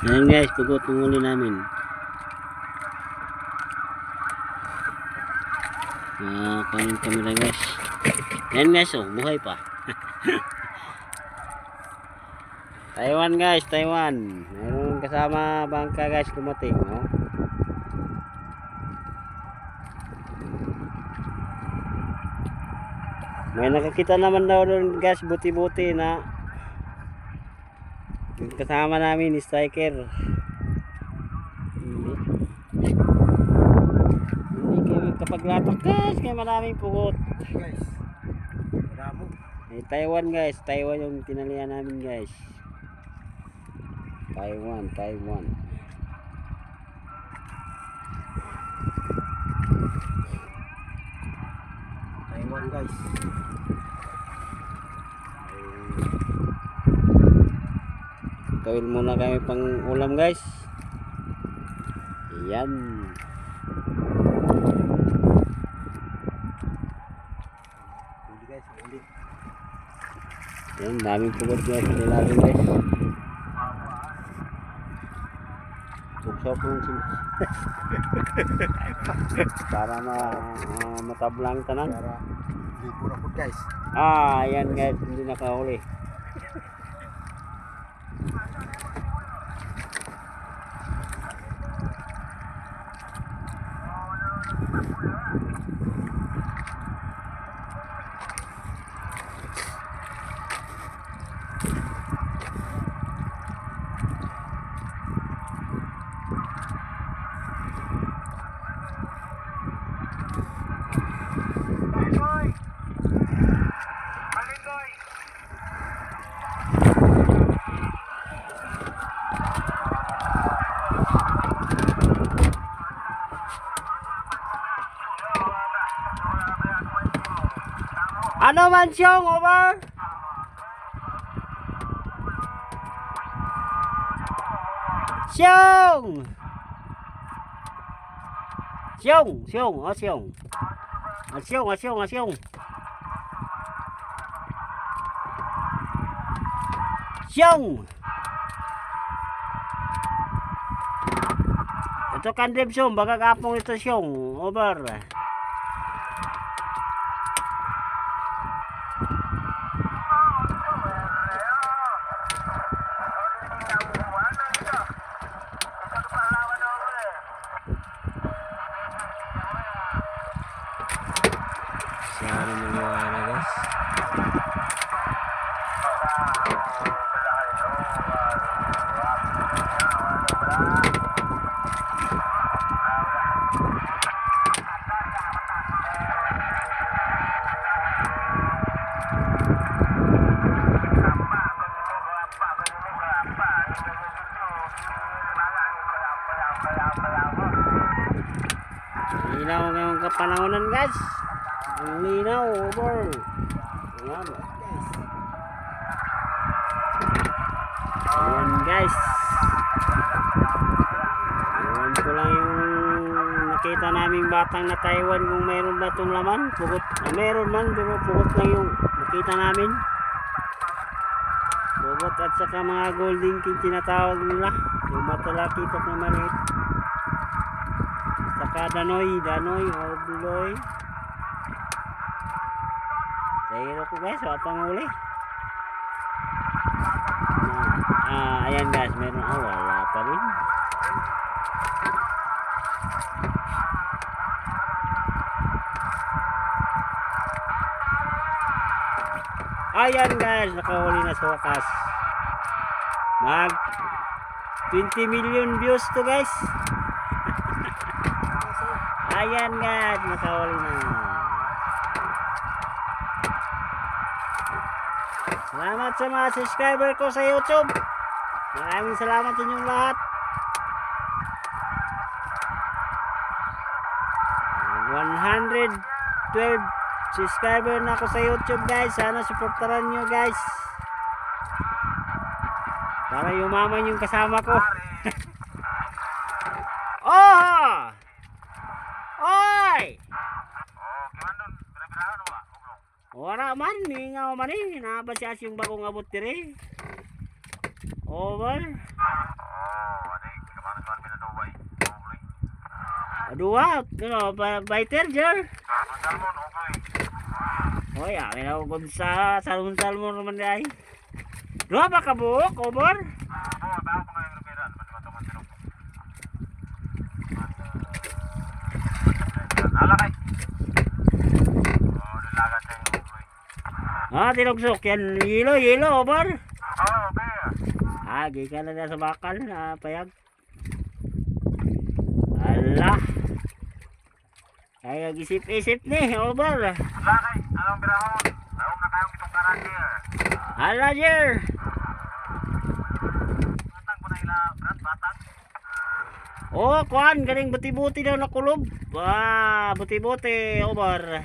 Ayan guys, pugot ng huli namin. Kanin kami lang guys. Ayan guys, oh, buhay pa. Taiwan guys, Taiwan. Mayroon kasama bangka guys, dumating, no? May nakakita naman daw doon guys, buti-buti na yung kasama namin ni striker. Hindi kayo kapaglatak guys, kaya maraming pugot Guys, ramo. Taiwan guys, Taiwan yung tinalian namin guys. Taiwan Taiwan guys. Tawil muna kami pang ulam guys. Ayan. Huli guys, huli. Ayan, daming pugot guys. Nilalagay guys. Tugsok lang sila. Para matablang tanan. Para libo na po guys. Ayan guys, hindi nakahuli. Ano man siyong over? Siyong! Siyong! Siyong! O siyong! Siyong! Siyong! Siyong! Siyong! Ito kandib siyong. Baka kapong ito siyong. Over. Sana nangyawala guys. Linaw ngayong kapanahonan guys. Ang linaw, over. Ayan. Ayan guys. Ayan ko lang yung nakita naming batang na Taiwan kung mayroon ba itong laman. Pugot. Mayroon man, pero pugot lang yung nakita namin. Pugot at saka mga golden king tinatawag nila. Yung matalakitok na maliit. Saka danoy o buloy. Dahil ako guys, wala pang huli. Ayan guys, meron. Wala pa rin. Ayan guys, nakahuli na sa wakas. Mag 20 million views to guys. Ayan guys, nakahuli na. Salamat sa mga subscriber ko sa YouTube. Maraming salamat sa inyong lahat. 112 subscriber na ako sa YouTube guys. Sana supportaran nyo guys. Para yumaman yung kasama ko. Oh! Oy! Wala man, ningaw man eh. Nabasya yung bagong abot dire. Over. Oh, adik, kemana suan pinaduway? Ugoy. Dua, ano, biter, Jer. Salmon, ugoy. Hoy, amin ako kung sa salmon naman ay. Dua ba kabuok, over? Oo, tao ko ngayon rupiran. Matumatong ang sinong. Alakay. Oh, nilagan tayo ugoy. Tinugsok yan. Yelo, over. Oh, bear. Gika na sa bakal, payag. Ala. Ay, isip-isip ni, over. Alakay, anong birahon? Naum na kayong itong karakter. Ala, Jer. Batang ko na ila, Brad, batang. Oh, kuan, galing buti-buti daw nakulob. Buti-buti, over.